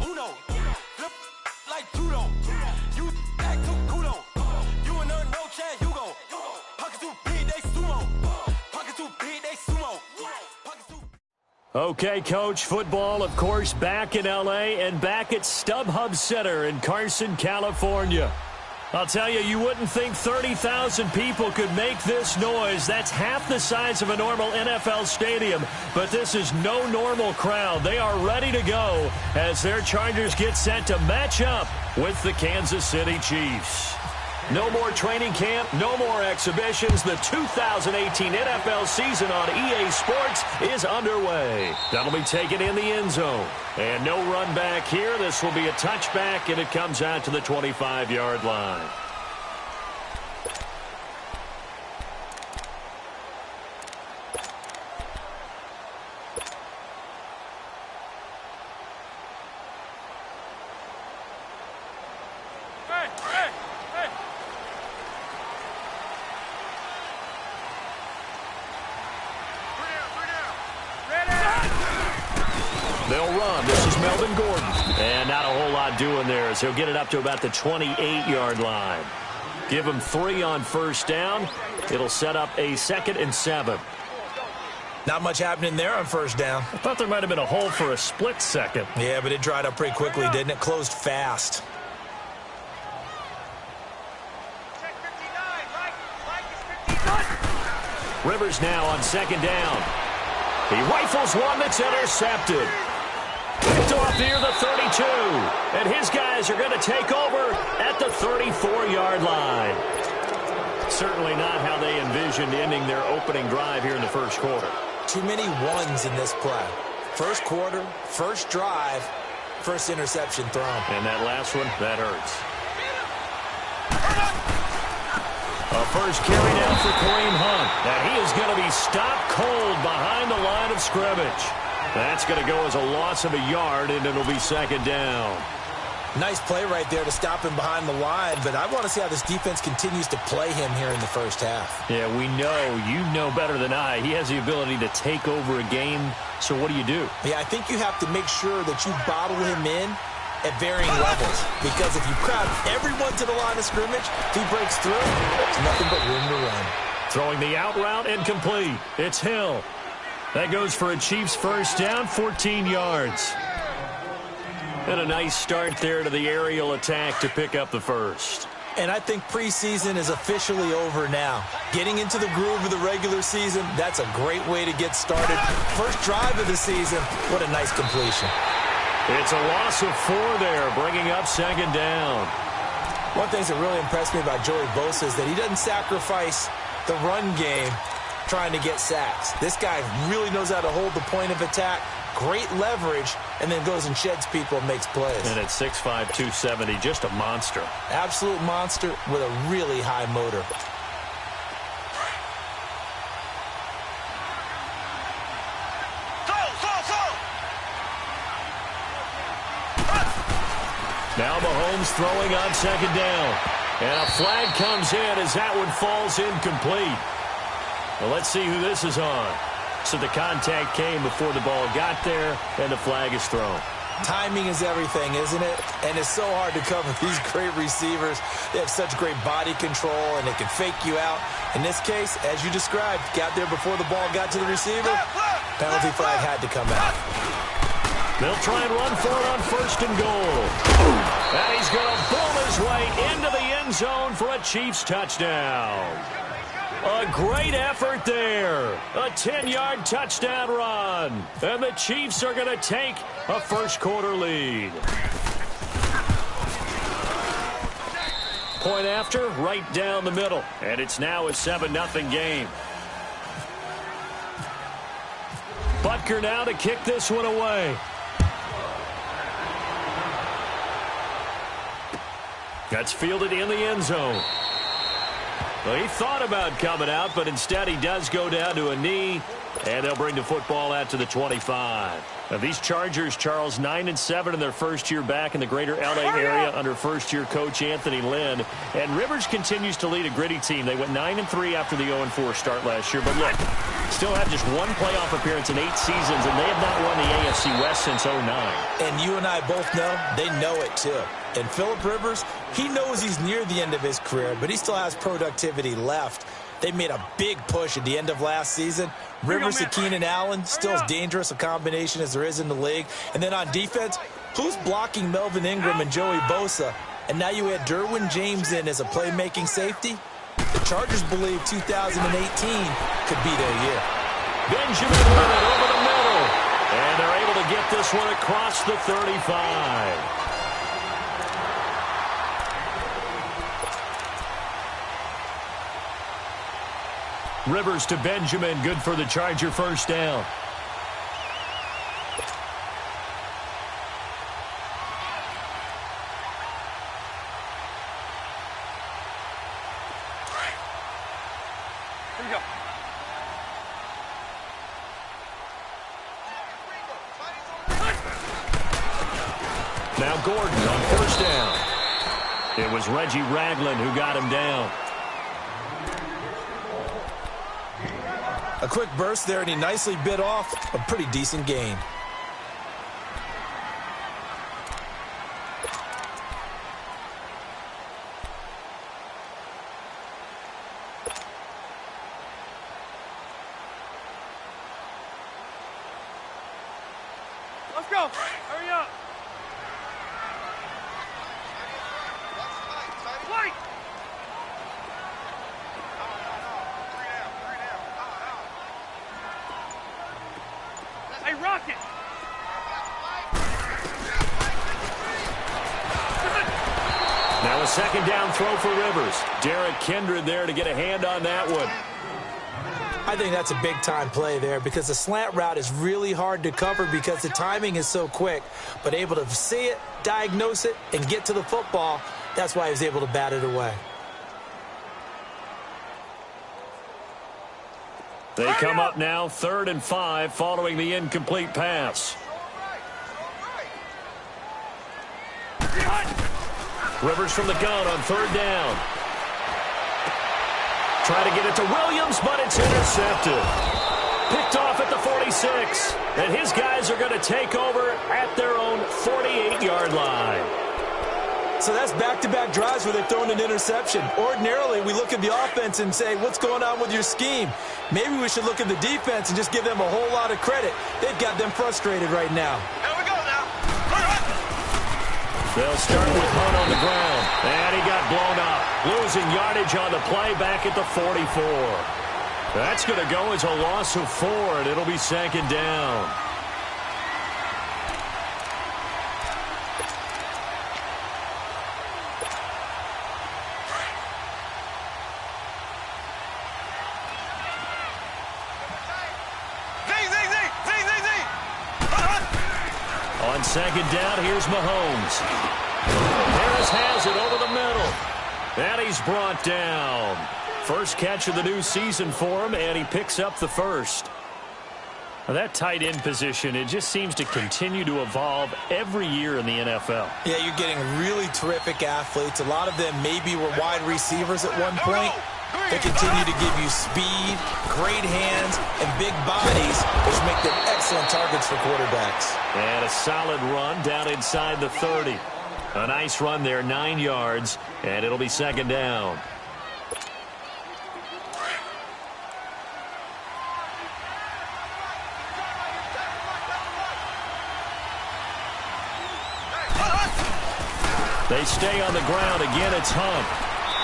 Uno. Flip like judo. You act too kudo. You and her no chance, you go. Pockets too big, they sumo. Pockets too big, they sumo. Pockets too. Okay, Coach, football, of course, back in L.A. and back at StubHub Center in Carson, California. I'll tell you, you wouldn't think 30,000 people could make this noise. That's half the size of a normal NFL stadium, but this is no normal crowd. They are ready to go as their Chargers get set to match up with the Kansas City Chiefs. No more training camp, no more exhibitions. The 2018 NFL season on EA Sports is underway. That'll be taken in the end zone. And no run back here. This will be a touchback, and it comes out to the 25-yard line. They'll run. This is Melvin Gordon. And not a whole lot doing there as he'll get it up to about the 28-yard line. Give him 3 on first down. It'll set up a 2nd and 7. Not much happening there on first down. I thought there might have been a hole for a split second. Yeah, but it dried up pretty quickly, didn't it? Closed fast. Rivers now on 2nd down. He rifles one that's intercepted. Picked off near the 32. And his guys are going to take over at the 34-yard line. Certainly not how they envisioned ending their opening drive here in the first quarter. Too many ones in this play. First quarter, first drive, first interception thrown. And that last one, that hurts. A first carry down for Kareem Hunt. And he is going to be stopped cold behind the line of scrimmage. That's going to go as a loss of a yard, and it'll be 2nd down. Nice play right there to stop him behind the line, but I want to see how this defense continues to play him here in the first half. Yeah, we know. You know better than I. He has the ability to take over a game, so what do you do? Yeah, I think you have to make sure that you bottle him in at varying levels, because if you crowd everyone to the line of scrimmage, if he breaks through, there's nothing but room to run. Throwing the out route incomplete. It's Hill. That goes for a Chiefs first down, 14 yards. And a nice start there to the aerial attack to pick up the first. And I think preseason is officially over now. Getting into the groove of the regular season, that's a great way to get started. First drive of the season, what a nice completion. It's a loss of 4 there, bringing up 2nd down. One thing that really impressed me about Joey Bosa is that he doesn't sacrifice the run game trying to get sacks. This guy really knows how to hold the point of attack, great leverage, and then goes and sheds people and makes plays. And at 6'5", 270, just a monster. Absolute monster with a really high motor. Now Mahomes throwing on 2nd down. And a flag comes in as that one falls incomplete. Well, let's see who this is on. So the contact came before the ball got there, and the flag is thrown. Timing is everything, isn't it? And it's so hard to cover these great receivers. They have such great body control, and they can fake you out. In this case, as you described, got there before the ball got to the receiver. Penalty flag had to come out. They'll try and run for it on 1st and goal. And he's going to boom his way into the end zone for a Chiefs touchdown. A great effort there. A 10-yard touchdown run. And the Chiefs are going to take a first-quarter lead. Point after, right down the middle. And it's now a 7-0 game. Butker now to kick this one away. That's fielded in the end zone. Well, he thought about coming out, but instead he does go down to a knee, and they'll bring the football out to the 25. Now, these Chargers, Charles, 9-7 in their first year back in the greater L.A. area under first-year coach Anthony Lynn. And Rivers continues to lead a gritty team. They went 9-3 after the 0-4 start last year. But look, Still have just one playoff appearance in 8 seasons, and they have not won the AFC West since '09. And you and I both know they know it too. And Phillip Rivers, he knows he's near the end of his career, but he still has productivity left. They made a big push at the end of last season. Rivers and Keenan Allen, still as dangerous a combination as there is in the league. And then on defense, who's blocking Melvin Ingram and Joey Bosa? And now you add Derwin James in as a playmaking safety. The Chargers believe 2018 could be their year. Benjamin with it over the middle. And they're able to get this one across the 35. Rivers to Benjamin, good for the Charger first down. Here we go. Now Gordon on first down. It was Reggie Ragland who got him down. A quick burst there, and he nicely bit off a pretty decent gain. Let's go. Hurry up. Fight. Hey, Rocket. Now a second down throw for Rivers. Derek Kindred there to get a hand on that one. I think that's a big-time play there because the slant route is really hard to cover because the timing is so quick. But able to see it, diagnose it, and get to the football, that's why he was able to bat it away. They come up now 3rd and 5 following the incomplete pass. Rivers from the gun on 3rd down. Try to get it to Williams, but it's intercepted. Picked off at the 46. And his guys are going to take over at their own 48-yard line. So that's back-to-back drives where they're throwing an interception. Ordinarily, we look at the offense and say, what's going on with your scheme? Maybe we should look at the defense and just give them a whole lot of credit. They've got them frustrated right now. Here we go now. They'll start with Hunt on the ground. And he got blown up. Losing yardage on the play back at the 44. That's going to go as a loss of 4, and it'll be 2nd down. On 2nd down, here's Mahomes. Harris has it over the middle. And he's brought down. First catch of the new season for him, and he picks up the first. Now that tight end position, it just seems to continue to evolve every year in the NFL. Yeah, you're getting really terrific athletes. A lot of them maybe were wide receivers at one point. They continue to give you speed, great hands, and big bodies, which make them excellent targets for quarterbacks. And a solid run down inside the 30. A nice run there, 9 yards, and it'll be 2nd down. They stay on the ground. Again, it's Hunt.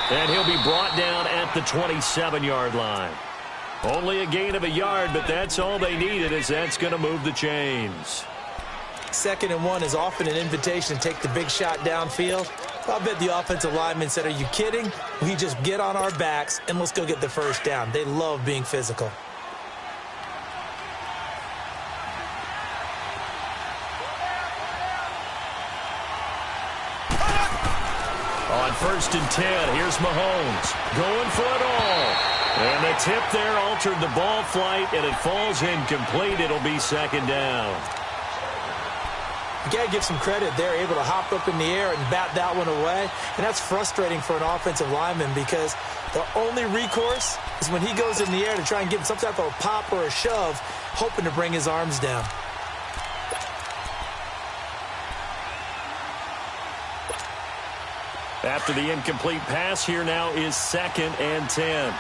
And he'll be brought down at the 27-yard line. Only a gain of a yard, but that's all they needed, as that's going to move the chains. 2nd and 1 is often an invitation to take the big shot downfield. I'll bet the offensive lineman said, are you kidding? We just get on our backs and let's go get the first down. They love being physical. On 1st and 10, here's Mahomes going for it all. And the tip there altered the ball flight, and it falls incomplete. It'll be 2nd down. You got to give some credit. They're able to hop up in the air and bat that one away. And that's frustrating for an offensive lineman because the only recourse is when he goes in the air to try and give some type of a pop or a shove, hoping to bring his arms down. After the incomplete pass, here now is 2nd and 10.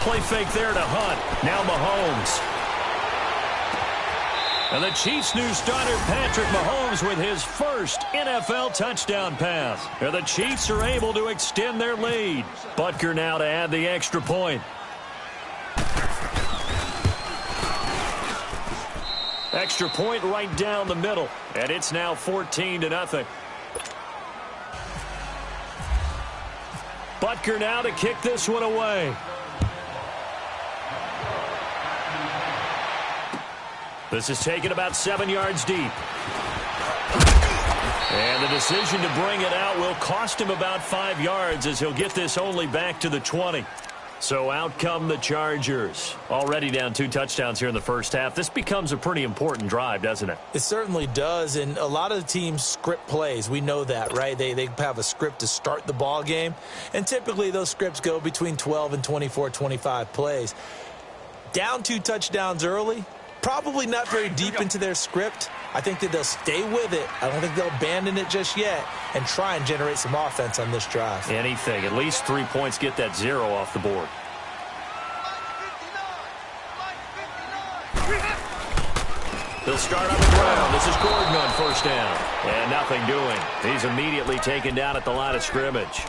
Play fake there to Hunt. Now Mahomes. And the Chiefs' new starter, Patrick Mahomes, with his first NFL touchdown pass. And the Chiefs are able to extend their lead. Butker now to add the extra point. Extra point right down the middle. And it's now 14-0. Butker now to kick this one away. This is taken about 7 yards deep. And the decision to bring it out will cost him about 5 yards as he'll get this only back to the 20. So out come the Chargers. Already down 2 touchdowns here in the first half. This becomes a pretty important drive, doesn't it? It certainly does, and a lot of the teams script plays. We know that, right? They have a script to start the ball game, and typically those scripts go between 12 and 24, 25 plays. Down 2 touchdowns early, probably not very deep into their script. I think that they'll stay with it. I don't think they'll abandon it just yet and try and generate some offense on this drive. Anything. At least 3 points, get that 0 off the board. They'll start on the ground. This is Gordon on first down. And nothing doing. He's immediately taken down at the line of scrimmage.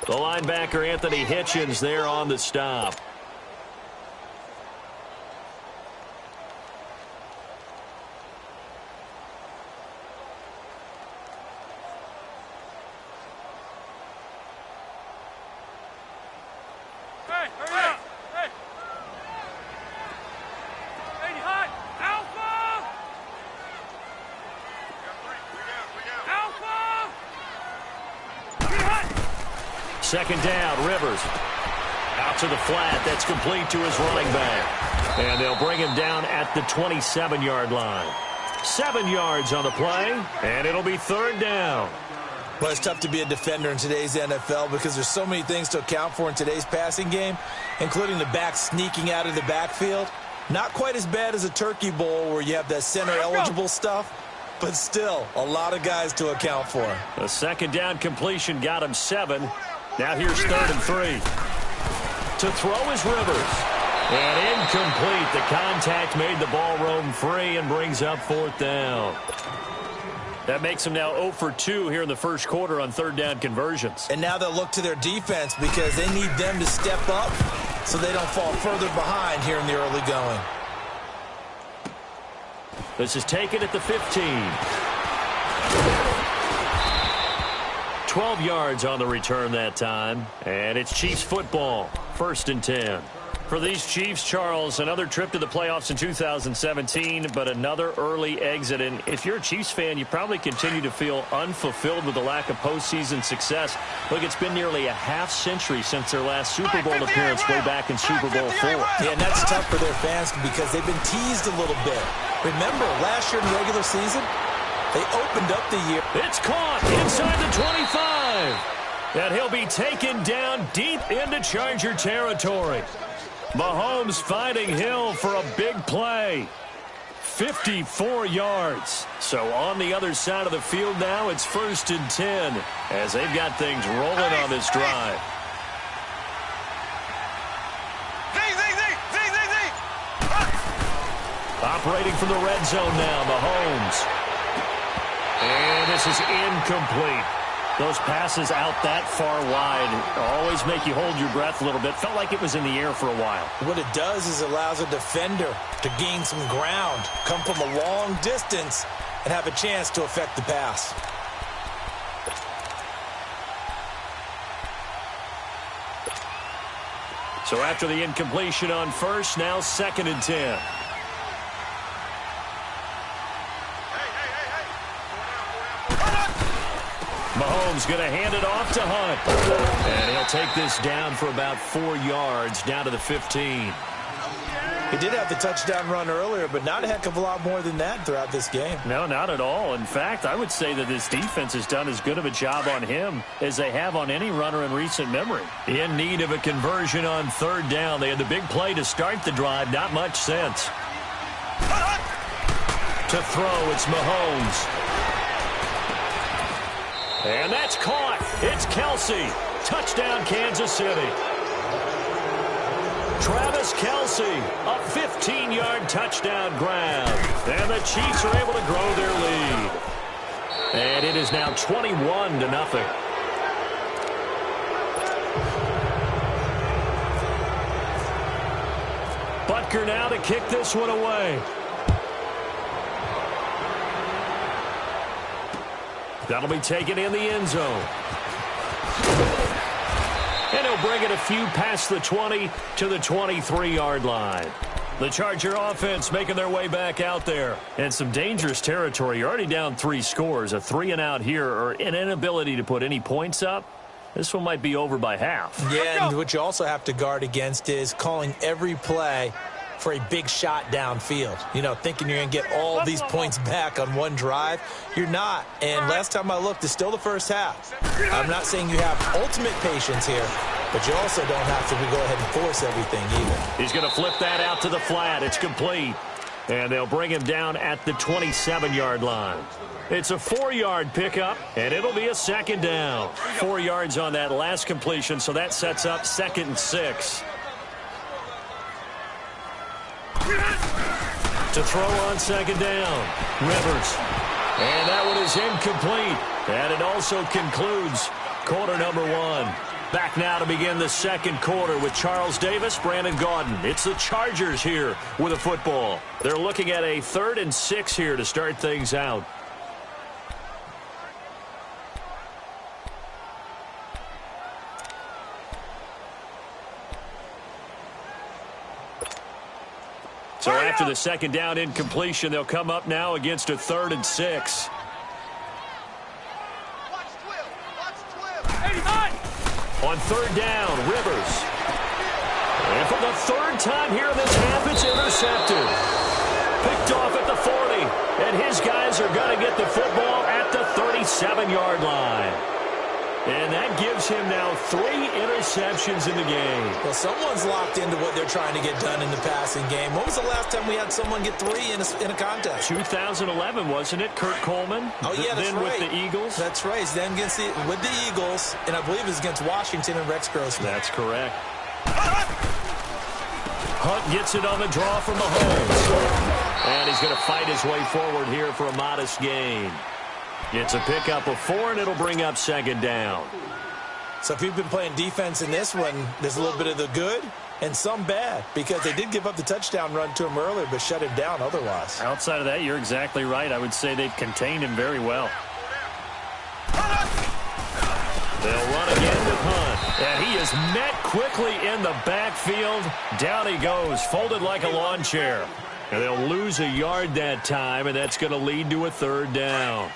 The linebacker, Anthony Hitchens, there on the stop. Second down, Rivers. Out to the flat. That's complete to his running back. And they'll bring him down at the 27-yard line. 7 yards on the play, and it'll be 3rd down. Well, it's tough to be a defender in today's NFL because there's so many things to account for in today's passing game, including the back sneaking out of the backfield. Not quite as bad as a Turkey Bowl where you have that center-eligible stuff, but still a lot of guys to account for. A second down completion got him 7. Now here's 3rd and 3. To throw is Rivers. And incomplete. The contact made the ball roam free and brings up 4th down. That makes them now 0 for 2 here in the first quarter on 3rd down conversions. And now they'll look to their defense because they need them to step up so they don't fall further behind here in the early going. This is taken at the 15. 12 yards on the return that time. And it's Chiefs football. 1st and 10. For these Chiefs, Charles, another trip to the playoffs in 2017, but another early exit. And if you're a Chiefs fan, you probably continue to feel unfulfilled with the lack of postseason success. Look, it's been nearly a half-century since their last Super Bowl appearance way back in Super Bowl IV. Yeah, and that's tough for their fans because they've been teased a little bit. Remember, last year in the regular season, they opened up the year. It's caught inside the 25. And he'll be taken down deep into Charger territory. Mahomes finding Hill for a big play. 54 yards. So on the other side of the field now, it's 1st and 10 as they've got things rolling on this drive. Operating from the red zone now, Mahomes. And this is incomplete. Those passes out that far wide always make you hold your breath a little bit. Felt like it was in the air for a while. What it does is allows a defender to gain some ground, come from a long distance, and have a chance to affect the pass. So after the incompletion on first, now 2nd and 10. Mahomes going to hand it off to Hunt. And he'll take this down for about 4 yards, down to the 15. He did have the touchdown run earlier, but not a heck of a lot more than that throughout this game. No, not at all. In fact, I would say that this defense has done as good of a job on him as they have on any runner in recent memory. In need of a conversion on third down. They had the big play to start the drive. Not much sense. To throw, it's Mahomes. And that's caught. It's Kelsey. Touchdown, Kansas City. Travis Kelsey, a 15-yard touchdown grab. And the Chiefs are able to grow their lead. And it is now 21-0. Butker now to kick this one away. That'll be taken in the end zone. And he'll bring it a few past the 20 to the 23-yard line. The Charger offense making their way back out there. And some dangerous territory. You're already down 3 scores. A 3-and-out here or an inability to put any points up. This one might be over by half. Yeah, and what you also have to guard against is calling every play for a big shot downfield. You know, thinking you're going to get all these points back on one drive. You're not. And last time I looked, it's still the first half. I'm not saying you have ultimate patience here, but you also don't have to go ahead and force everything either. He's going to flip that out to the flat. It's complete. And they'll bring him down at the 27-yard line. It's a 4-yard pickup, and it'll be a second down. 4 yards on that last completion, so that sets up 2nd and 6. To throw on second down, Rivers. And that one is incomplete. And it also concludes quarter number 1. Back now to begin the second quarter with Charles Davis, Brandon Gaudin. It's the Chargers here with a football. They're looking at a 3rd and 6 here to start things out. So after the second down incompletion, they'll come up now against a 3rd and 6. On third down, Rivers. And for the 3rd time here in this half, it's intercepted. Picked off at the 40. And his guys are going to get the football at the 37-yard line. And that gives him now 3 interceptions in the game. Well, someone's locked into what they're trying to get done in the passing game. When was the last time we had someone get 3 in a contest? 2011, wasn't it? Kurt Coleman? Oh, yeah, that's then right. with the Eagles? That's right. Then with the Eagles, and I believe it was against Washington and Rex Grossman. That's correct. Hunt gets it on the draw from Mahomes. And he's going to fight his way forward here for a modest gain. It's a pickup of 4, and it'll bring up second down. So if you've been playing defense in this one, there's a little bit of the good and some bad, because they did give up the touchdown run to him earlier, but shut him down otherwise. Outside of that, you're exactly right. I would say they've contained him very well. They'll run again with Hunt. And he is met quickly in the backfield. Down he goes, folded like a lawn chair. And they'll lose a yard that time, and that's going to lead to a 3rd down.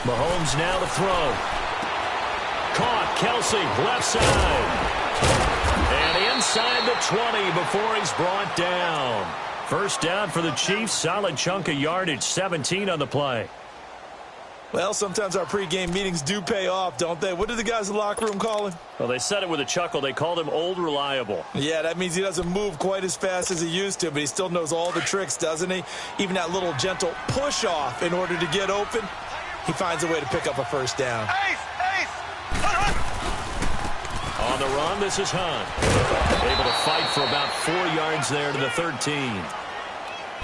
Mahomes now to throw. Caught, Kelsey, left side. And inside the 20 before he's brought down. First down for the Chiefs, solid chunk of yardage, 17 on the play. Well, sometimes our pregame meetings do pay off, don't they? What did the guys in the locker room call him? Well, they said it with a chuckle. They called him Old Reliable. Yeah, that means he doesn't move quite as fast as he used to, but he still knows all the tricks, doesn't he? Even that little gentle push-off in order to get open. He finds a way to pick up a first down. On the run, this is Hunt. Able to fight for about 4 yards there to the 13.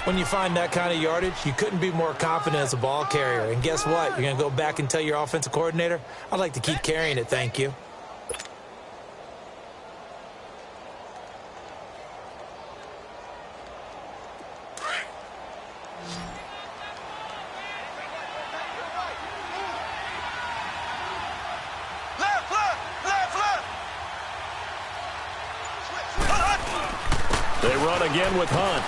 When you find that kind of yardage, you couldn't be more confident as a ball carrier. And guess what? You're going to go back and tell your offensive coordinator, I'd like to keep carrying it, thank you. They run again with Hunt.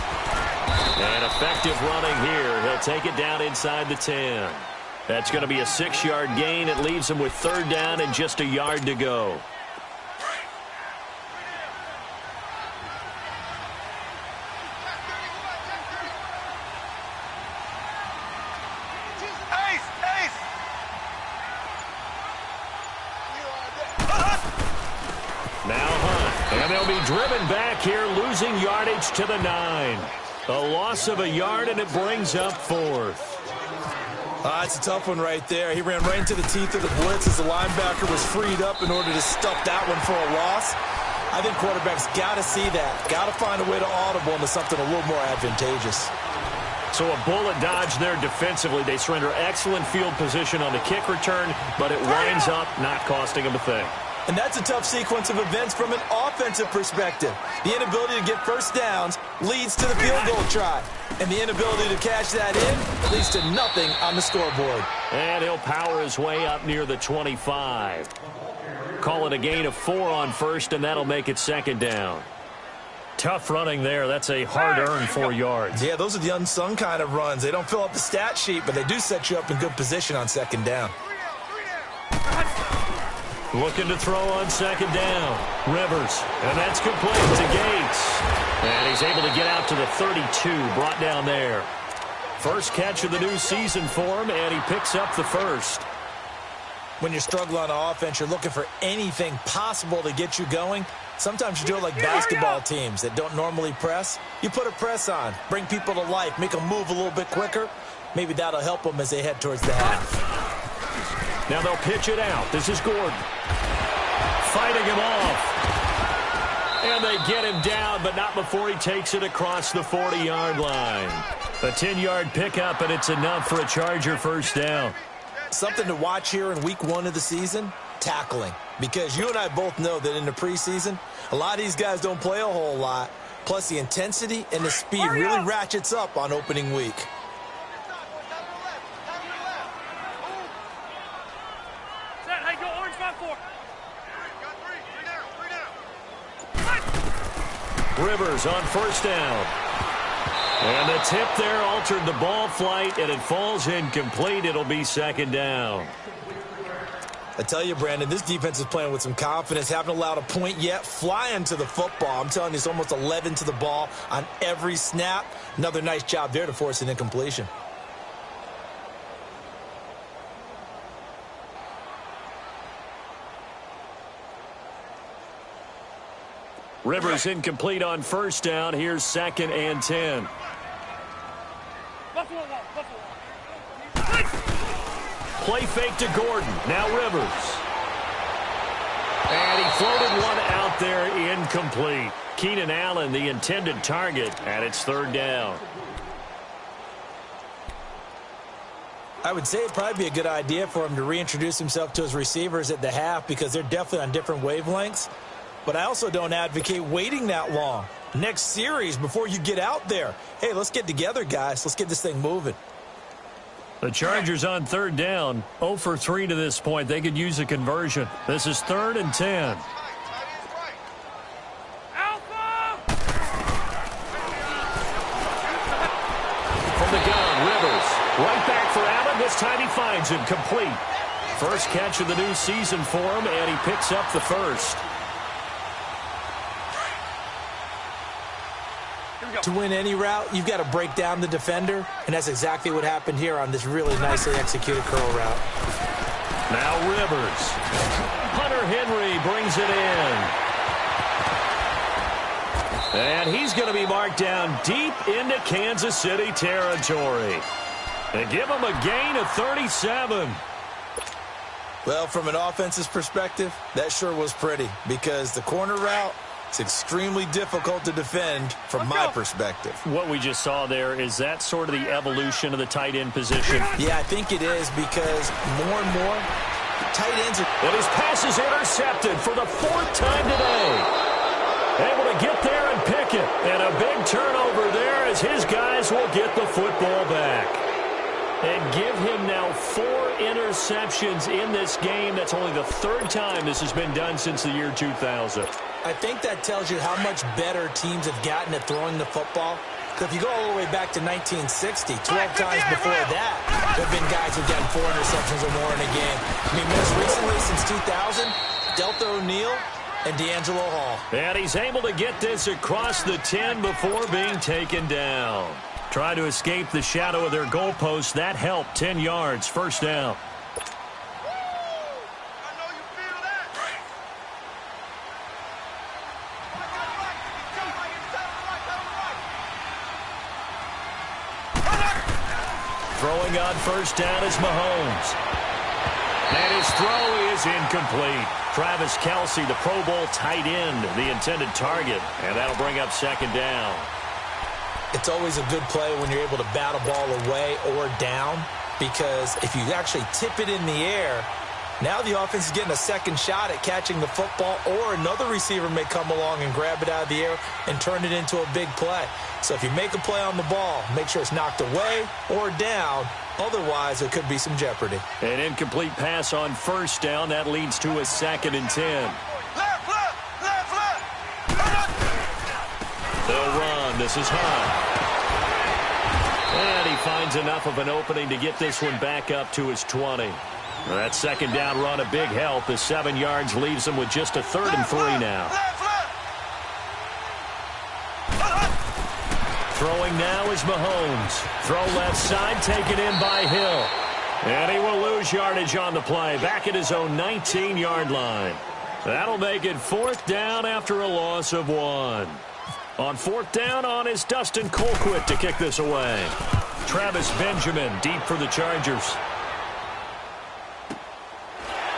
And effective running here. He'll take it down inside the 10. That's going to be a 6-yard gain. It leaves him with third down and just a yard to go. Now Hunt, and they'll be driven back here, losing yardage to the 9. A loss of a yard, and it brings up fourth. It's a tough one right there. He ran right into the teeth of the blitz as the linebacker was freed up in order to stuff that one for a loss. I think quarterbacks got to see that. Got to find a way to audible into something a little more advantageous. So a bullet dodge there defensively. They surrender excellent field position on the kick return, but it winds up not costing them a thing. And that's a tough sequence of events from an offensive perspective. The inability to get first downs leads to the field goal try. And the inability to cash that in leads to nothing on the scoreboard. And he'll power his way up near the 25. Call it a gain of 4 on first, and that'll make it second down. Tough running there. That's a hard-earned 4 yards. Yeah, those are the unsung kind of runs. They don't fill up the stat sheet, but they do set you up in good position on second down. Looking to throw on second down. Rivers, and that's complete to Gates. And he's able to get out to the 32, brought down there. First catch of the new season for him, and he picks up the first. When you're struggling on offense, you're looking for anything possible to get you going. Sometimes you do it like basketball teams that don't normally press. You put a press on, bring people to life, make them move a little bit quicker. Maybe that'll help them as they head towards the half. Now they'll pitch it out. This is Gordon. Fighting him off. And they get him down, but not before he takes it across the 40-yard line. A 10-yard pickup, and it's enough for a Charger first down. Something to watch here in week 1 of the season, tackling. Because you and I both know that in the preseason, a lot of these guys don't play a whole lot. Plus the intensity and the speed really ratchets up on opening week. Rivers on first down. And the tip there altered the ball flight, and it falls incomplete. It'll be second down. I tell you, Brandon, this defense is playing with some confidence. Haven't allowed a point yet. Flying to the football. I'm telling you, it's almost 11 to the ball on every snap. Another nice job there to force an incompletion. Rivers incomplete on first down. Here's second and 10. Play fake to Gordon. Now Rivers. And he floated one out there incomplete. Keenan Allen, the intended target, and it's third down. I would say it'd probably be a good idea for him to reintroduce himself to his receivers at the half because they're definitely on different wavelengths. But I also don't advocate waiting that long. Next series before you get out there. Hey, let's get together, guys. Let's get this thing moving. The Chargers on third down. 0 for 3 to this point. They could use a conversion. This is 3rd and 10. From the gun, Rivers. Right back for Allen. This time he finds him complete. First catch of the new season for him, and he picks up the first. To win any route, you've got to break down the defender, and that's exactly what happened here on this really nicely executed curl route. Now Rivers. Hunter Henry brings it in. And he's going to be marked down deep into Kansas City territory. They give him a gain of 37. Well, from an offense's perspective, that sure was pretty because the corner route, it's extremely difficult to defend from my perspective. What we just saw there, is that sort of the evolution of the tight end position? Yeah, I think it is because more and more tight ends are... And his pass is intercepted for the 4th time today. Able to get there and pick it. And a big turnover there as his guys will get the football back. And give him now 4 interceptions in this game. That's only the 3rd time this has been done since the year 2000. I think that tells you how much better teams have gotten at throwing the football. If you go all the way back to 1960, 12 times before that, there have been guys who've gotten 4 interceptions or more in a game. I mean, most recently, since 2000, Delta O'Neal and D'Angelo Hall. And he's able to get this across the 10 before being taken down. Try to escape the shadow of their goalpost. That helped. 10 yards, first down. Throwing on first down is Mahomes. And his throw is incomplete. Travis Kelce, the Pro Bowl tight end, the intended target. And that'll bring up second down. It's always a good play when you're able to bat a ball away or down, because if you actually tip it in the air, now the offense is getting a second shot at catching the football, or another receiver may come along and grab it out of the air and turn it into a big play. So if you make a play on the ball, make sure it's knocked away or down. Otherwise, there could be some jeopardy. An incomplete pass on first down. That leads to a 2nd and 10. They'll run. This is Hunt. And he finds enough of an opening to get this one back up to his 20. That second down run a big help. The 7 yards leaves him with just a 3rd and 3 now. Throwing now is Mahomes. Throw left side, taken in by Hill. And he will lose yardage on the play. Back at his own 19-yard line. That'll make it 4th down after a loss of 1. On 4th down on is Dustin Colquitt to kick this away. Travis Benjamin deep for the Chargers.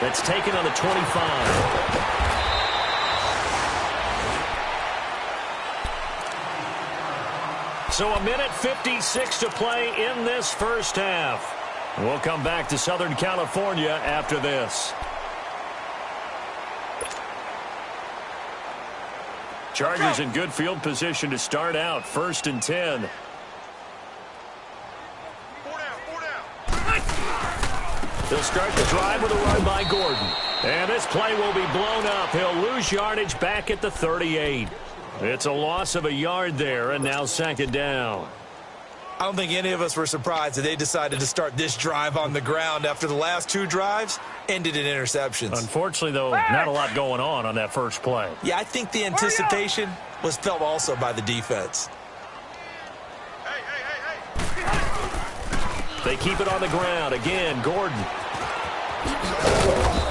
That's taken on the 25. So 1:56 to play in this first half. We'll come back to Southern California after this. Chargers in good field position to start out. 1st and 10. They'll start the drive with a run by Gordon. And this play will be blown up. He'll lose yardage back at the 38. It's a loss of a yard there, and now 2nd down. I don't think any of us were surprised that they decided to start this drive on the ground after the last 2 drives ended in interceptions. Unfortunately, though, not a lot going on that first play. Yeah, I think the anticipation was felt also by the defense. They keep it on the ground. Again, Gordon.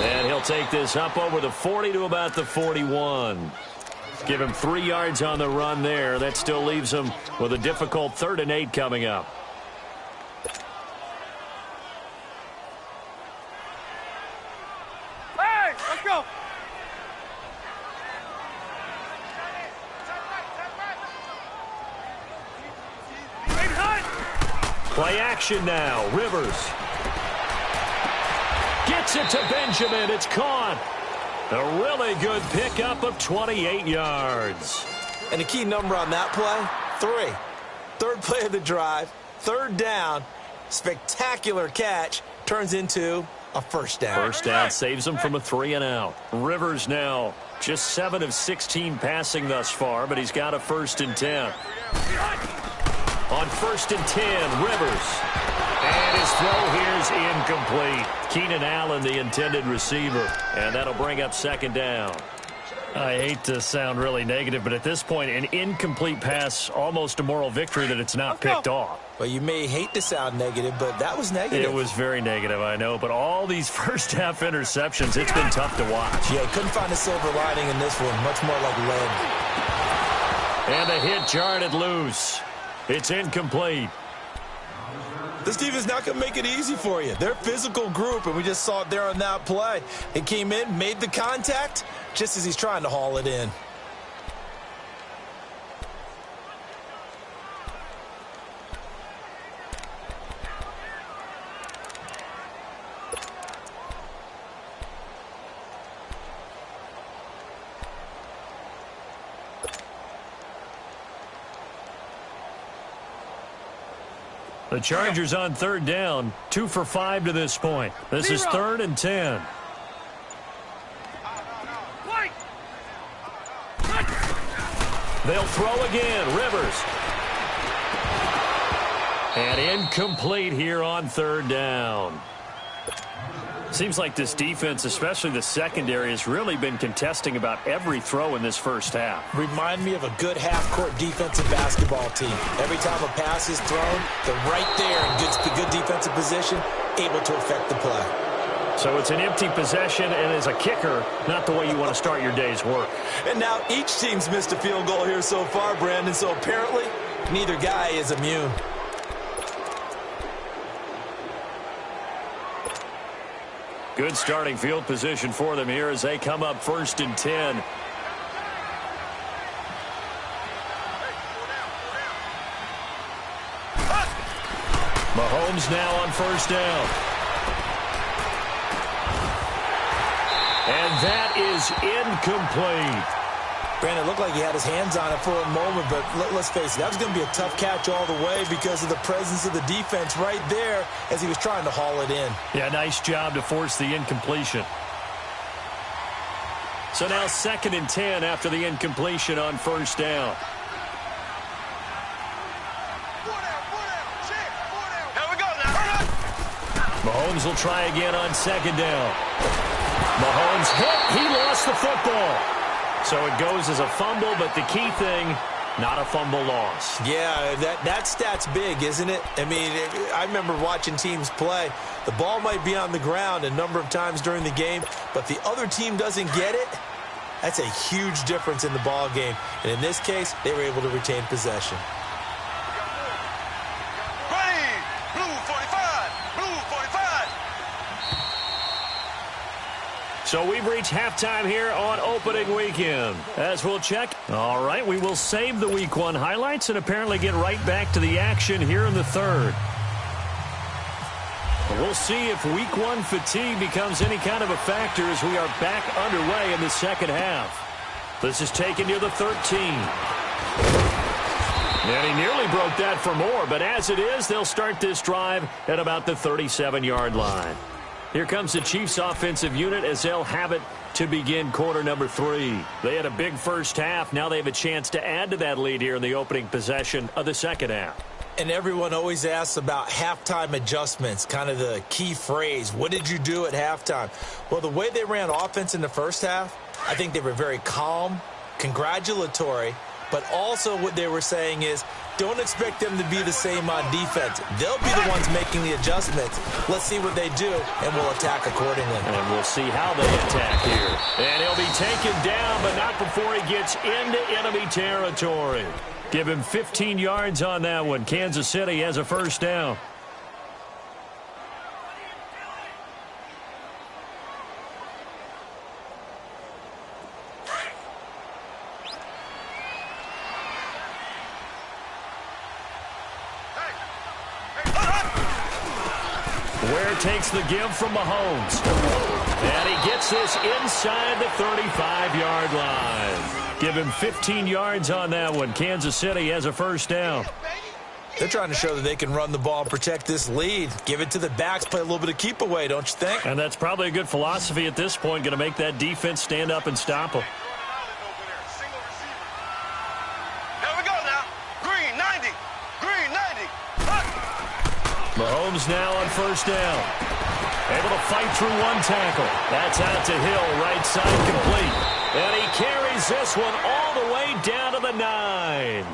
And he'll take this up over the 40 to about the 41. Give him 3 yards on the run there. That still leaves him with a difficult 3rd and 8 coming up. Hey, let's go. Play action now. Rivers. Gets it to Benjamin. It's caught. A really good pickup of 28 yards. And the key number on that play, 3. 3rd play of the drive, 3rd down, spectacular catch, turns into a first down. First down saves him from a 3 and out. Rivers now just 7 of 16 passing thus far, but he's got a 1st and 10. On 1st and 10, Rivers. And his throw here is incomplete. Keenan Allen, the intended receiver. And that'll bring up 2nd down. I hate to sound really negative, but at this point, an incomplete pass, almost a moral victory that it's not picked off. Well, you may hate to sound negative, but that was negative. It was very negative, I know. But all these first-half interceptions, it's been tough to watch. Yeah, couldn't find a silver lining in this one. Much more like lead. And the hit jarred loose. It's incomplete. This team is not going to make it easy for you. They're a physical group, and we just saw it there on that play. He came in, made the contact, just as he's trying to haul it in. The Chargers on 3rd down, 2 for 5 to this point. This is 3rd and 10. They'll throw again. Rivers. And incomplete here on third down. Seems like this defense, especially the secondary, has really been contesting about every throw in this first half. Remind me of a good half-court defensive basketball team. Every time a pass is thrown, they're right there in good defensive position, able to affect the play. So it's an empty possession, and as a kicker, not the way you want to start your day's work. And now each team's missed a field goal here so far, Brandon, so apparently neither guy is immune. Good starting field position for them here as they come up 1st and 10. Mahomes now on 1st down. And that is incomplete. Brandon, it looked like he had his hands on it for a moment, but let's face it, that was going to be a tough catch all the way because of the presence of the defense right there as he was trying to haul it in. Yeah, nice job to force the incompletion. So now 2nd and 10 after the incompletion on 1st down. Here we go now. Mahomes will try again on 2nd down. Mahomes hit. He lost the football. So it goes as a fumble, but the key thing, not a fumble loss. Yeah, that stat's big, isn't it? I mean, I remember watching teams play. The ball might be on the ground a number of times during the game, but the other team doesn't get it. That's a huge difference in the ball game. And in this case, they were able to retain possession. Ready. Blue 45. Blue 45. So we've reached halftime here on opening weekend. As we'll check. All right, we will save the Week 1 highlights and apparently get right back to the action here in the third. We'll see if Week 1 fatigue becomes any kind of a factor as we are back underway in the second half. This is taken near the 13. And he nearly broke that for more, but as it is, they'll start this drive at about the 37-yard line. Here comes the Chiefs offensive unit as they'll have it to begin quarter number 3. They had a big first half. Now they have a chance to add to that lead here in the opening possession of the second half. And everyone always asks about halftime adjustments, kind of the key phrase. What did you do at halftime? Well, the way they ran offense in the first half, I think they were very calm, congratulatory, but also what they were saying is don't expect them to be the same on defense. They'll be the ones making the adjustments. Let's see what they do, and we'll attack accordingly. And we'll see how they attack here. And he'll be taken down, but not before he gets into enemy territory. Give him 15 yards on that one. Kansas City has a first down. Ware takes the give from Mahomes. And he gets this inside the 35-yard line. Give him 15 yards on that one. Kansas City has a first down. They're trying to show that they can run the ball and protect this lead. Give it to the backs, play a little bit of keep away, don't you think? And that's probably a good philosophy at this point. Going to make that defense stand up and stop them. Here we go now. Green 90. Green 90. Mahomes now on first down. Able to fight through one tackle. That's out to Hill, right side complete. And he carries this one all the way down to the 9.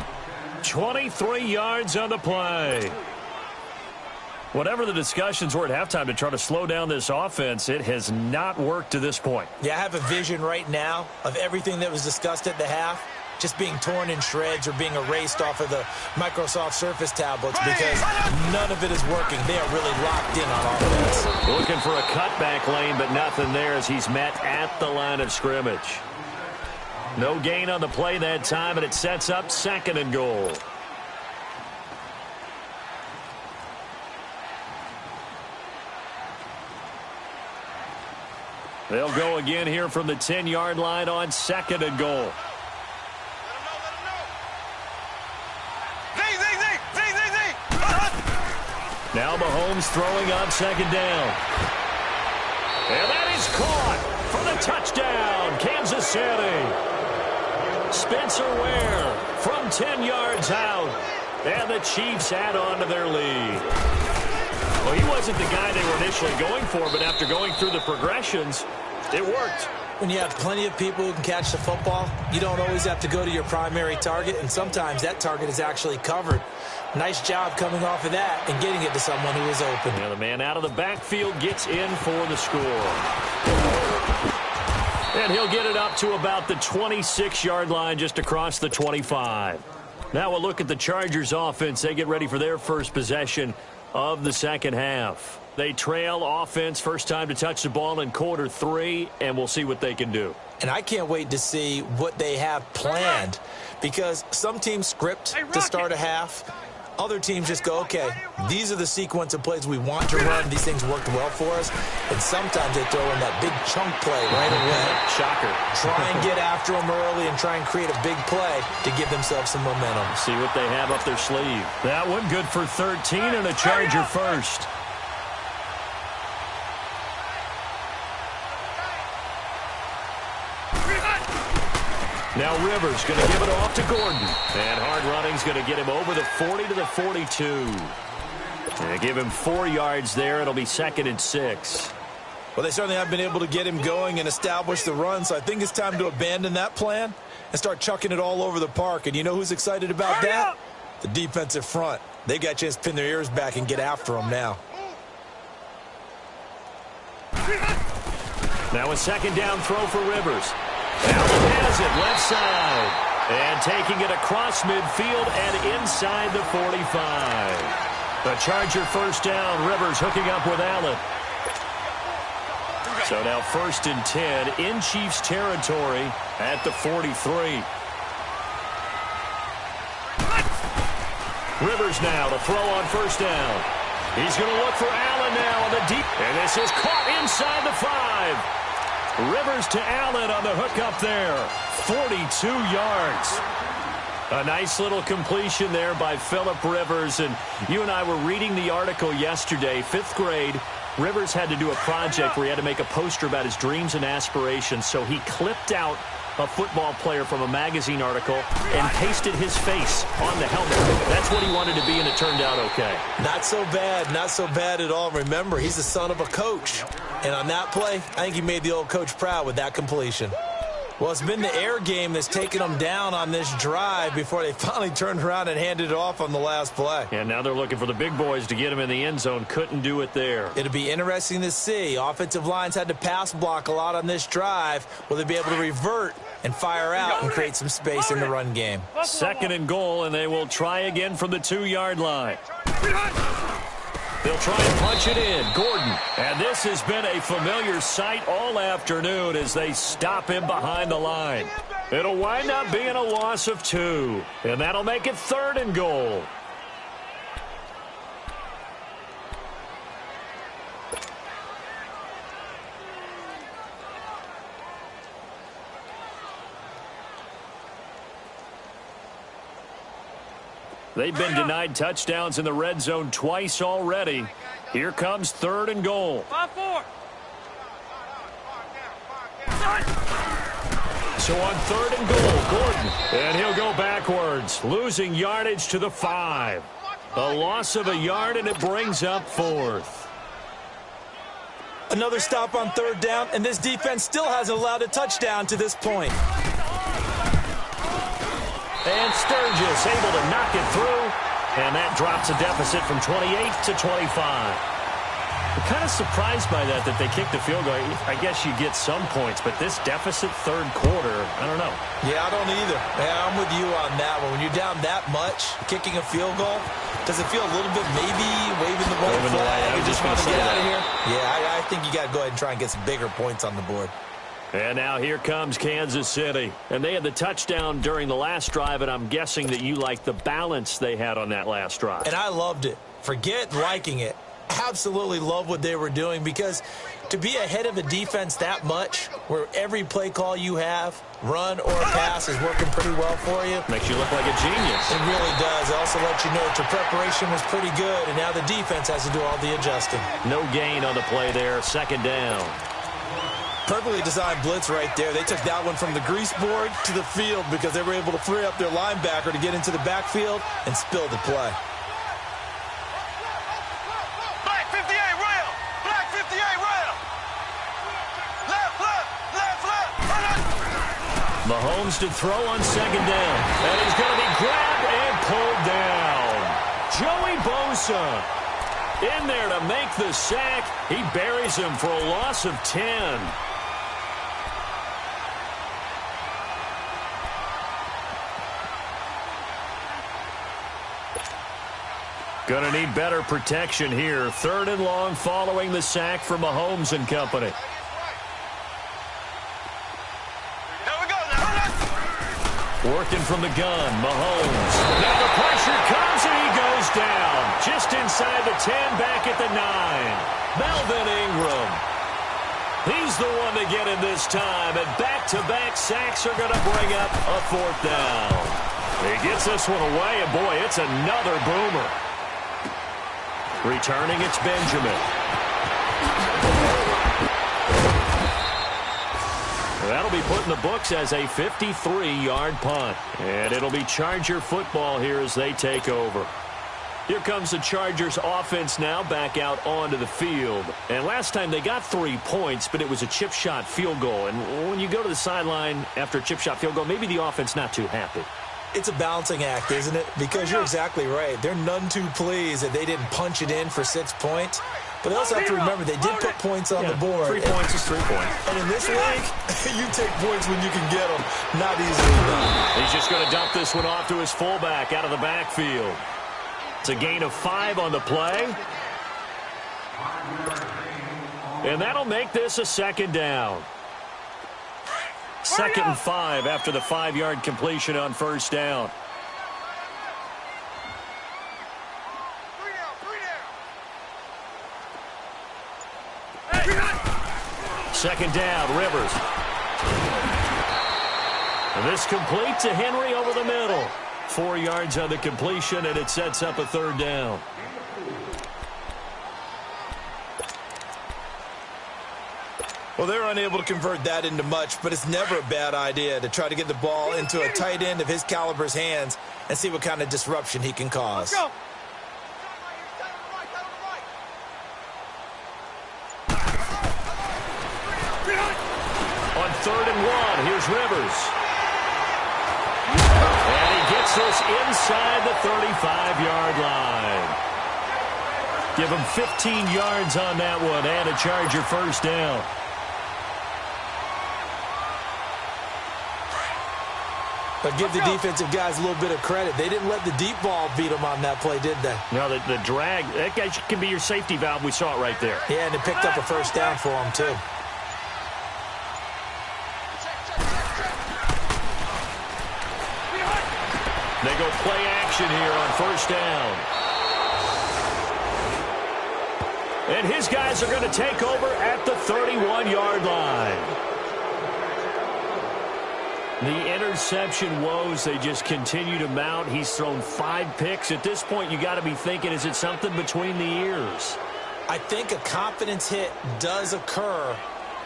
23 yards on the play. Whatever the discussions were at halftime to try to slow down this offense, it has not worked to this point. Yeah, I have a vision right now of everything that was discussed at the half just being torn in shreds or being erased off of the Microsoft Surface tablets because none of it is working. They are really locked in on offense. Looking for a cutback lane, but nothing there as he's met at the line of scrimmage. No gain on the play that time, and it sets up 2nd and goal. They'll go again here from the 10-yard line on 2nd and goal. Now Mahomes throwing on 2nd down. And that is caught for the touchdown, Kansas City. Spencer Ware from 10 yards out. And the Chiefs add on to their lead. Well, he wasn't the guy they were initially going for, but after going through the progressions, it worked. When you have plenty of people who can catch the football, you don't always have to go to your primary target, and sometimes that target is actually covered. Nice job coming off of that and getting it to someone who is open. Now the man out of the backfield gets in for the score. And he'll get it up to about the 26-yard line, just across the 25. Now we'll look at the Chargers offense. They get ready for their first possession of the second half. They trail offense, first time to touch the ball in quarter 3, and we'll see what they can do. And I can't wait to see what they have planned, because some teams script to start a half. Other teams just go, okay, these are the sequence of plays we want to run. These things worked well for us. And sometimes they throw in that big chunk play right away. Shocker. Try and get after them early and try and create a big play to give themselves some momentum. See what they have up their sleeve. That one good for 13 and a Charger first. Now Rivers going to give it off to Gordon. And hard running's going to get him over the 40 to the 42. And give him 4 yards there. It'll be 2nd and 6. Well, they certainly have been able to get him going and establish the run, so I think it's time to abandon that plan and start chucking it all over the park. And you know who's excited about that? The defensive front. They got a chance to pin their ears back and get after him now. Now a 2nd down throw for Rivers. Allen has it left side. And taking it across midfield and inside the 45. The Charger first down. Rivers hooking up with Allen. So now 1st and 10 in Chiefs territory at the 43. Rivers now to throw on first down. He's going to look for Allen now on the deep. And this is caught inside the 5. Rivers to Allen on the hook up there. 42 yards. A nice little completion there by Phillip Rivers. And you and I were reading the article yesterday, 5th grade. Rivers had to do a project where he had to make a poster about his dreams and aspirations. So he clipped out a football player from a magazine article and pasted his face on the helmet. That's what he wanted to be, and it turned out okay. Not so bad at all. Remember, he's the son of a coach. And on that play, I think he made the old coach proud with that completion. Well, it's been the air game that's taken them down on this drive before they finally turned around and handed it off on the last play. And now they're looking for the big boys to get him in the end zone. Couldn't do it there. It'll be interesting to see. Offensive lines had to pass block a lot on this drive. Will they be able to revert and fire out and create some space in the run game? 2nd and goal, and they will try again from the 2-yard line. They'll try and punch it in. Gordon. And this has been a familiar sight all afternoon as they stop him behind the line. It'll wind up being a loss of 2. And that'll make it 3rd and goal. They've been denied touchdowns in the red zone twice already. Here comes 3rd and goal. 5-4. So on 3rd and goal, Gordon. And he'll go backwards, losing yardage to the 5. A loss of a yard, and it brings up 4th. Another stop on 3rd down, and this defense still hasn't allowed a touchdown to this point. And Sturgis able to knock it through. And that drops a deficit from 28 to 25. I'm kind of surprised by that they kicked the field goal. I guess you get some points, but this deficit 3rd quarter, I don't know. Yeah, I don't either. Yeah, I'm with you on that one. When you're down that much, kicking a field goal, does it feel a little bit maybe waving the white flag? You just want to get out of here? Yeah, I think you got to go ahead and try and get some bigger points on the board. And now here comes Kansas City. And they had the touchdown during the last drive, and I'm guessing that you like the balance they had on that last drive. And I loved it. Forget liking it. Absolutely love what they were doing, because to be ahead of a defense that much, where every play call you have, run or pass, is working pretty well for you. Makes you look like a genius. It really does. It also lets you know that your preparation was pretty good, and now the defense has to do all the adjusting. No gain on the play there. 2nd down. Perfectly designed blitz right there. They took that one from the grease board to the field because they were able to free up their linebacker to get into the backfield and spill the play. Black 58 rail. Black 58 rail. Left, left, left, left. Mahomes to throw on second down. And he's going to be grabbed and pulled down. Joey Bosa in there to make the sack. He buries him for a loss of 10. Going to need better protection here. 3rd and long following the sack from Mahomes and company. Here we go now. Working from the gun, Mahomes. Now the pressure comes and he goes down. Just inside the 10, back at the 9. Melvin Ingram. He's the one to get him this time, and back-to-back sacks are going to bring up a 4th down. He gets this one away, and boy, it's another boomer. Returning, it's Benjamin. That'll be put in the books as a 53-yard punt. And it'll be Charger football here as they take over. Here comes the Chargers offense now back out onto the field. And last time they got 3 points, but it was a chip shot field goal. And when you go to the sideline after a chip shot field goal, maybe the offense not too happy. It's a balancing act, isn't it? Because you're exactly right. They're none too pleased that they didn't punch it in for 6 points. But they also have to remember they did put points on the board. 3 points is 3 points. And in this league, you take points when you can get them. Not easily done. He's just going to dump this one off to his fullback out of the backfield. It's a gain of 5 on the play. And that'll make this a 2nd down. 2nd and 5 after the 5-yard completion on 1st down. Second down, Rivers. And this complete to Henry over the middle. 4 yards on the completion, and it sets up a 3rd down. Well, they're unable to convert that into much, but it's never a bad idea to try to get the ball into a tight end of his caliber's hands and see what kind of disruption he can cause. Let's go. On 3rd and 1, here's Rivers. And he gets this inside the 35-yard line. Give him 15 yards on that one and a Charger 1st down. But give the defensive guys a little bit of credit. They didn't let the deep ball beat them on that play, did they? No, the drag, that guy can be your safety valve. We saw it right there. Yeah, and it picked up a 1st down for them, too. They go play action here on 1st down. And his guys are going to take over at the 31-yard line. The interception woes, they just continue to mount. He's thrown 5 picks. At this point, you got to be thinking, is it something between the ears? I think a confidence hit does occur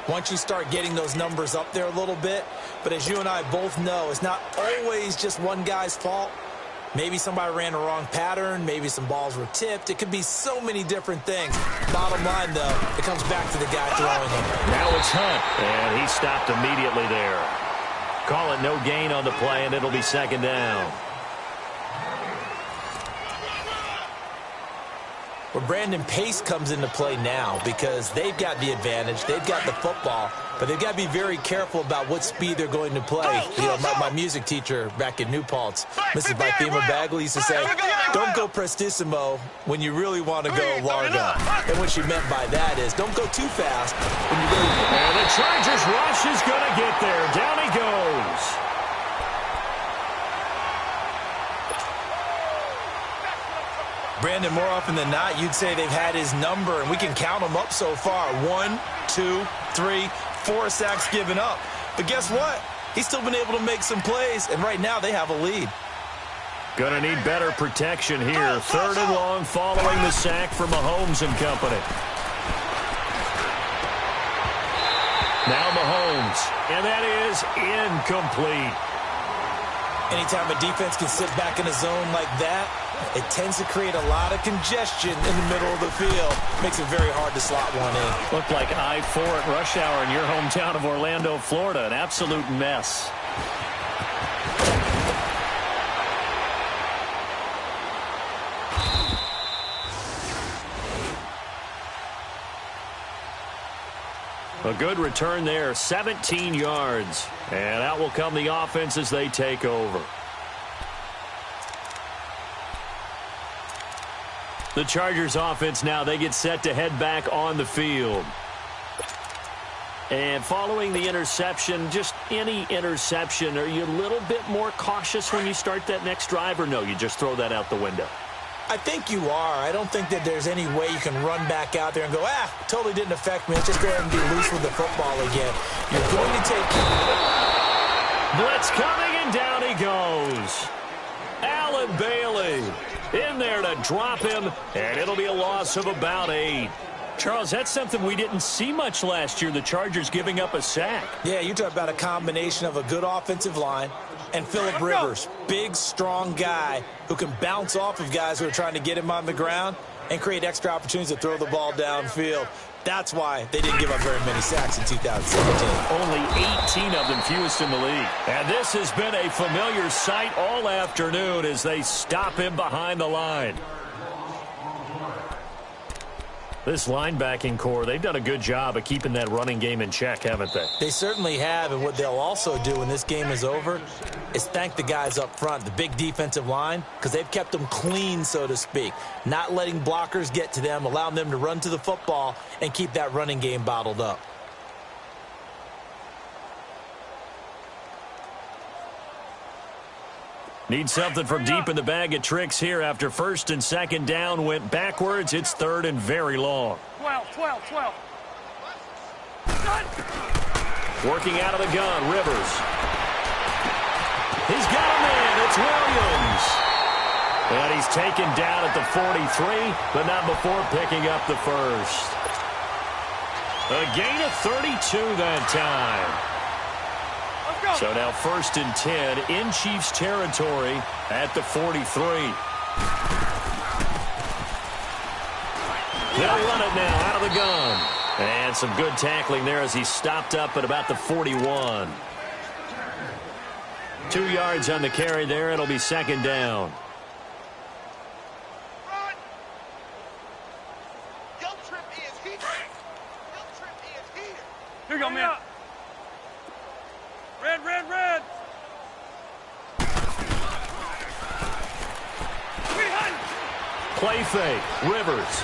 once you start getting those numbers up there a little bit. But as you and I both know, it's not always just one guy's fault. Maybe somebody ran a wrong pattern. Maybe some balls were tipped. It could be so many different things. Bottom line, though, it comes back to the guy throwing them. Now it's Hunt, and he stopped immediately there. Call it no gain on the play, and it'll be 2nd down. Well, Brandon, pace comes into play now because they've got the advantage. They've got the football, but they've got to be very careful about what speed they're going to play. You know, my music teacher back in New Paltz, Mrs. Bifema Bagley, used to say, don't go prestissimo when you really want to go largo. And what she meant by that is don't go too fast when you really... And the Chargers rush is going to get there. Down he goes. Brandon, more often than not, you'd say they've had his number, and we can count them up so far. 1, 2, 3, 4 sacks given up. But guess what? He's still been able to make some plays, and right now they have a lead. Gonna need better protection here. 3rd and long following the sack from Mahomes and company. Now Mahomes, and that is incomplete. Anytime a defense can sit back in a zone like that, it tends to create a lot of congestion in the middle of the field. Makes it very hard to slot one in. Looked like I-4 at rush hour in your hometown of Orlando, Florida. An absolute mess. A good return there, 17 yards. And out will come the offense as they take over. The Chargers offense now, they get set to head back on the field. And following the interception, just any interception, are you a little bit more cautious when you start that next drive, or no, you just throw that out the window? I think you are. I don't think that there's any way you can run back out there and go, totally didn't affect me. Let's just go ahead and be loose with the football again. You're going to take... Blitz coming, and down he goes. Allen Bailey in there to drop him, and it'll be a loss of about 8. Charles, that's something we didn't see much last year, the Chargers giving up a sack. Yeah, you talk about a combination of a good offensive line and Phillip Rivers, big, strong guy who can bounce off of guys who are trying to get him on the ground and create extra opportunities to throw the ball downfield. That's why they didn't give up very many sacks in 2017. Only 18 of them, fewest in the league. And this has been a familiar sight all afternoon as they stop him behind the line. This linebacking core, they've done a good job of keeping that running game in check, haven't they? They certainly have, and what they'll also do when this game is over is thank the guys up front, the big defensive line, because they've kept them clean, so to speak, not letting blockers get to them, allowing them to run to the football and keep that running game bottled up. Need something from deep in the bag of tricks here after first and second down went backwards. It's third and very long. 12. Working out of the gun, Rivers. He's got a man. It's Williams. And he's taken down at the 43, but not before picking up the first. A gain of 32 that time. So now first and 10 in Chiefs territory at the 43. They'll run it now out of the gun. And some good tackling there as he stopped up at about the 41. 2 yards on the carry there. It'll be second down. Here you go, man. Red. Play fake. Rivers.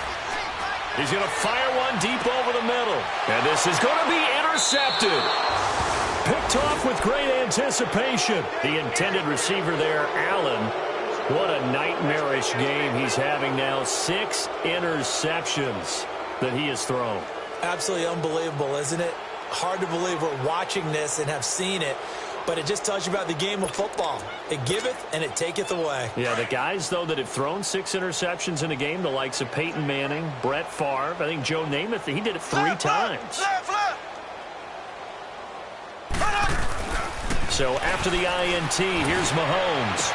He's going to fire one deep over the middle. And this is going to be intercepted. Picked off with great anticipation. The intended receiver there, Allen. What a nightmarish game he's having now. 6 interceptions that he has thrown. Absolutely unbelievable, isn't it? Hard to believe we're watching this and have seen it, but it just tells you about the game of football. It giveth and it taketh away. Yeah, the guys, though, that have thrown 6 interceptions in a game, the likes of Peyton Manning, Brett Favre, I think Joe Namath, he did it 3 times. So after the INT, here's Mahomes.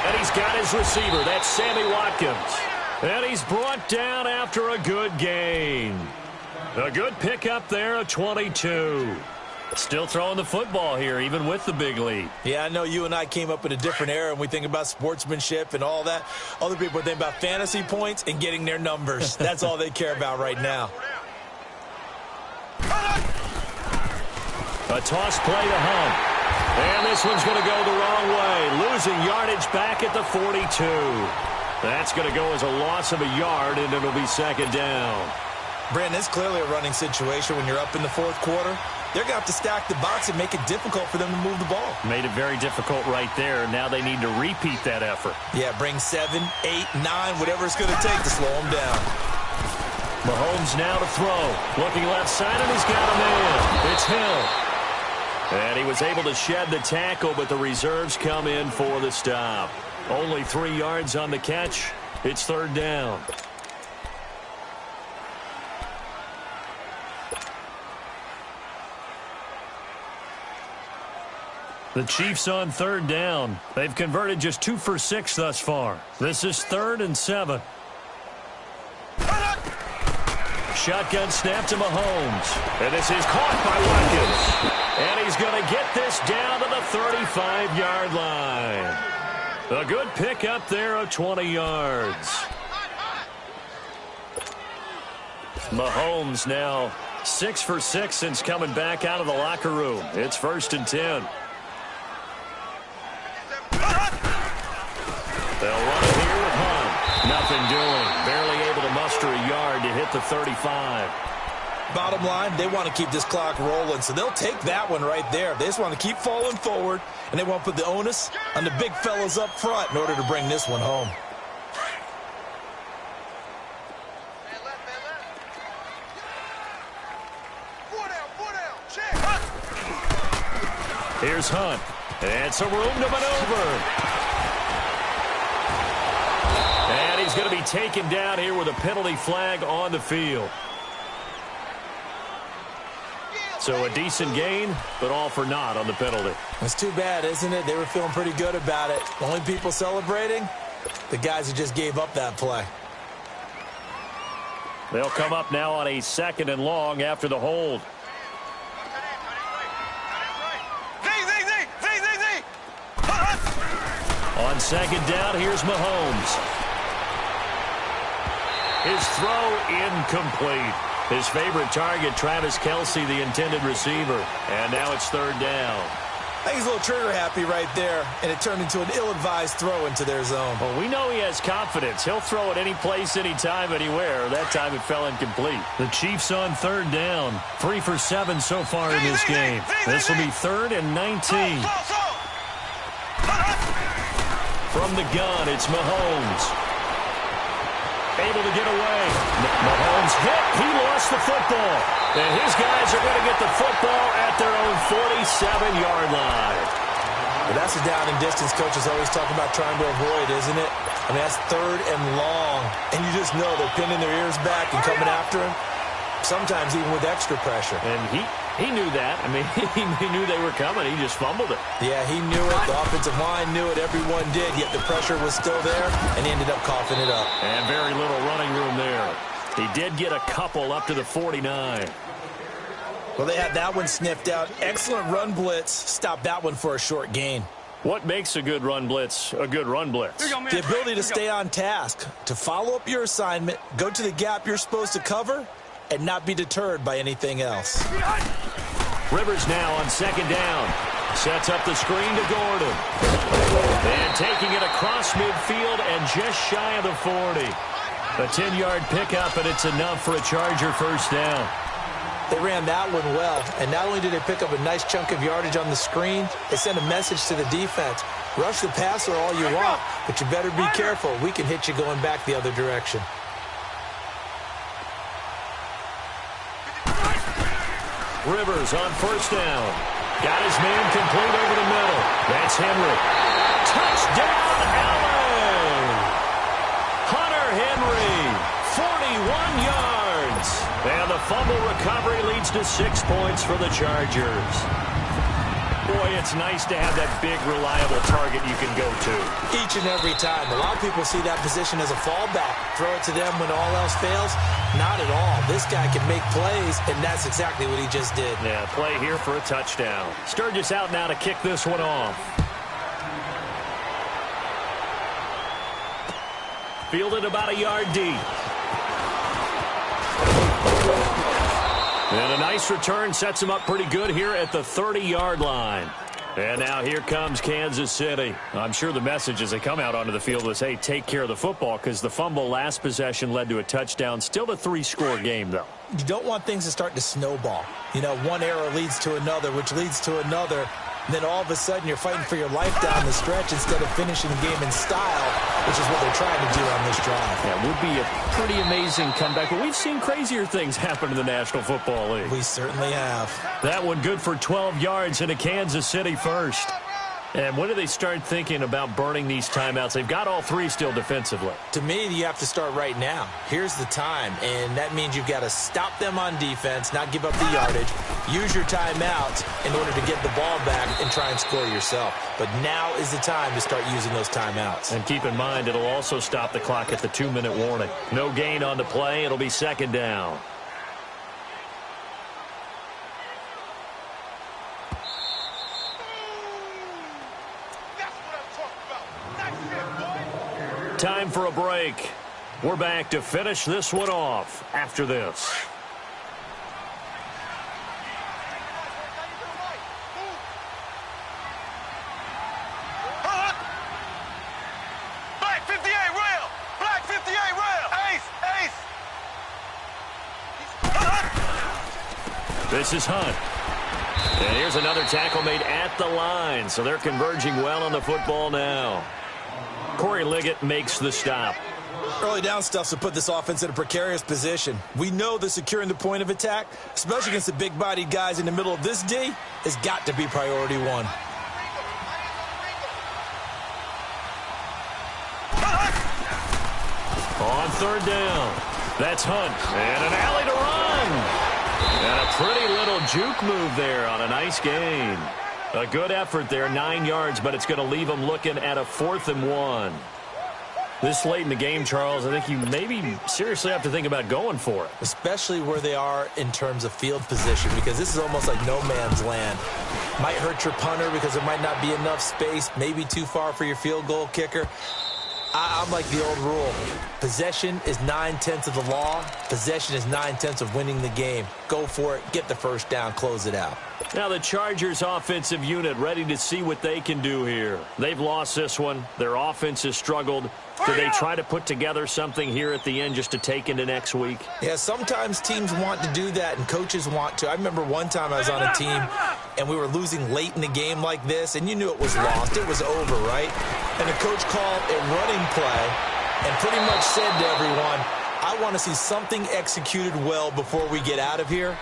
And he's got his receiver. That's Sammy Watkins. And he's brought down after a good gain. A good pickup there, a 22. Still throwing the football here, even with the big lead. Yeah, I know you and I came up in a different era, and we think about sportsmanship and all that. Other people think about fantasy points and getting their numbers. That's all they care about right now. A toss play to Hunt. And this one's going to go the wrong way. Losing yardage back at the 42. That's going to go as a loss of a yard, and it'll be second down. Brandon, it's clearly a running situation when you're up in the fourth quarter. They're going to have to stack the box and make it difficult for them to move the ball. Made it very difficult right there. Now they need to repeat that effort. Yeah, bring 7, 8, 9, whatever it's going to take to slow them down. Mahomes now to throw. Looking left side, and he's got a man. It's Hill. And he was able to shed the tackle, but the reserves come in for the stop. Only 3 yards on the catch. It's third down. The Chiefs on third down. They've converted just 2 for 6 thus far. This is 3rd and 7. Shotgun snap to Mahomes. And this is caught by Watkins. And he's going to get this down to the 35-yard line. A good pickup there of 20 yards. Mahomes now 6 for 6 since coming back out of the locker room. It's 1st and 10. They'll run it here with Hunt. Nothing doing. Barely able to muster a yard to hit the 35. Bottom line, they want to keep this clock rolling, so they'll take that one right there. They just want to keep falling forward, and they want to put the onus on the big fellas up front in order to bring this one home. Here's Hunt. And some room to maneuver. And he's going to be taken down here with a penalty flag on the field. So a decent gain, but all for naught on the penalty. It's too bad, isn't it? They were feeling pretty good about it. The only people celebrating, the guys who just gave up that play. They'll come up now on a 2nd and long after the hold. On 2nd down, here's Mahomes. His throw incomplete. His favorite target, Travis Kelce, the intended receiver. And now it's 3rd down. I think he's a little trigger happy right there, and it turned into an ill-advised throw into their zone. Well, we know he has confidence. He'll throw it any place, anytime, anywhere. That time it fell incomplete. The Chiefs on 3rd down. 3 for 7 so far in this game. This will be 3rd and 19. From the gun, it's Mahomes. Able to get away. Mahomes hit. He lost the football. And his guys are going to get the football at their own 47-yard line. But that's a down and distance coaches always talk about trying to avoid, isn't it? I mean, that's 3rd and long. And you just know they're pinning their ears back and coming after him. Sometimes even with extra pressure. And he knew that. I mean, he knew they were coming. He just fumbled it. Yeah, he knew it. The offensive line knew it. Everyone did. Yet the pressure was still there, and he ended up coughing it up. And very little running room there. He did get a couple up to the 49. Well, they had that one sniffed out. Excellent run blitz. Stopped that one for a short gain. What makes a good run blitz a good run blitz? The ability to stay on task, to follow up your assignment, go to the gap you're supposed to cover, and not be deterred by anything else. Rivers now on 2nd down. Sets up the screen to Gordon. And taking it across midfield and just shy of the 40. A 10-yard pickup, and it's enough for a Charger 1st down. They ran that one well, and not only did they pick up a nice chunk of yardage on the screen, they sent a message to the defense. Rush the passer all you want, but you better be careful. We can hit you going back the other direction. Rivers on 1st down. Got his man complete over the middle. That's Henry. Touchdown, Allen! Hunter Henry, 41 yards. And the fumble recovery leads to 6 points for the Chargers. Boy, it's nice to have that big, reliable target you can go to. Each and every time. A lot of people see that position as a fallback. Throw it to them when all else fails. Not at all. This guy can make plays, and that's exactly what he just did. Yeah, play here for a touchdown. Sturgis out now to kick this one off. Fielded about a yard deep. And a nice return sets him up pretty good here at the 30-yard line. And now here comes Kansas City. I'm sure the message as they come out onto the field was, hey, take care of the football, because the fumble last possession led to a touchdown. Still a 3-score game, though. You don't want things to start to snowball. You know, one error leads to another, which leads to another. And then all of a sudden you're fighting for your life down the stretch instead of finishing the game in style, which is what they're trying to do on this drive. Yeah, it would be a pretty amazing comeback. But we've seen crazier things happen in the National Football League. We certainly have. That one good for 12 yards and a Kansas City 1st. And when do they start thinking about burning these timeouts? They've got all three still defensively. To me, you have to start right now. Here's the time, and that means you've got to stop them on defense, not give up the yardage, use your timeouts in order to get the ball back and try and score yourself. But now is the time to start using those timeouts. And keep in mind, it'll also stop the clock at the 2-minute warning. No gain on the play. It'll be second down. Time for a break. We're back to finish this one off after this. Black 58 rail! Black 58 rail! Ace! Ace! This is Hunt. And here's another tackle made at the line. So they're converging well on the football now. Corey Liggett makes the stop. Early down stuff to put this offense in a precarious position. We know that securing the point of attack, especially against the big-bodied guys in the middle of this D, has got to be priority one. On third down, that's Hunt. And an alley to run. And a pretty little juke move there on a nice gain. A good effort there, 9 yards, but it's going to leave them looking at a 4th and 1. This late in the game, Charles, I think you maybe seriously have to think about going for it. Especially where they are in terms of field position, because this is almost like no man's land. Might hurt your punter because there might not be enough space, maybe too far for your field goal kicker. I'm like the old rule. Possession is 9/10 of the law. Possession is 9/10 of winning the game. Go for it. Get the first down. Close it out. Now the Chargers offensive unit ready to see what they can do here. They've lost this one. Their offense has struggled. Do they try to put together something here at the end just to take into next week? Yeah, sometimes teams want to do that and coaches want to. I remember one time I was on a team and we were losing late in the game like this, and you knew it was lost. It was over, right? And the coach called a running play and pretty much said to everyone, I want to see something executed well before we get out of here.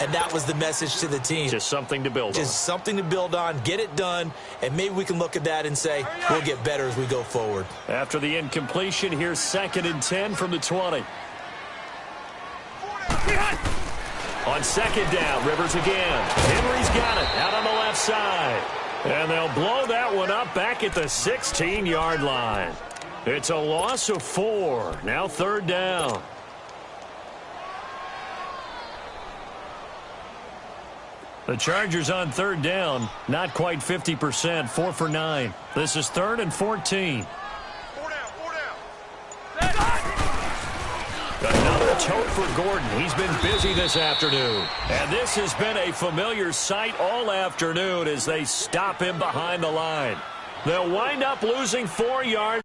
And that was the message to the team. Just something to build on. Just something to build on, get it done, and maybe we can look at that and say, we'll get better as we go forward. After the incompletion, here's 2nd and 10 from the 20. On 2nd down, Rivers again. Henry's got it out on the left side. And they'll blow that one up back at the 16-yard line. It's a loss of 4. Now 3rd down. The Chargers on 3rd down, not quite 50%, 4 for 9. This is 3rd and 14. Another tote for Gordon. He's been busy this afternoon. And this has been a familiar sight all afternoon as they stop him behind the line. They'll wind up losing 4 yards.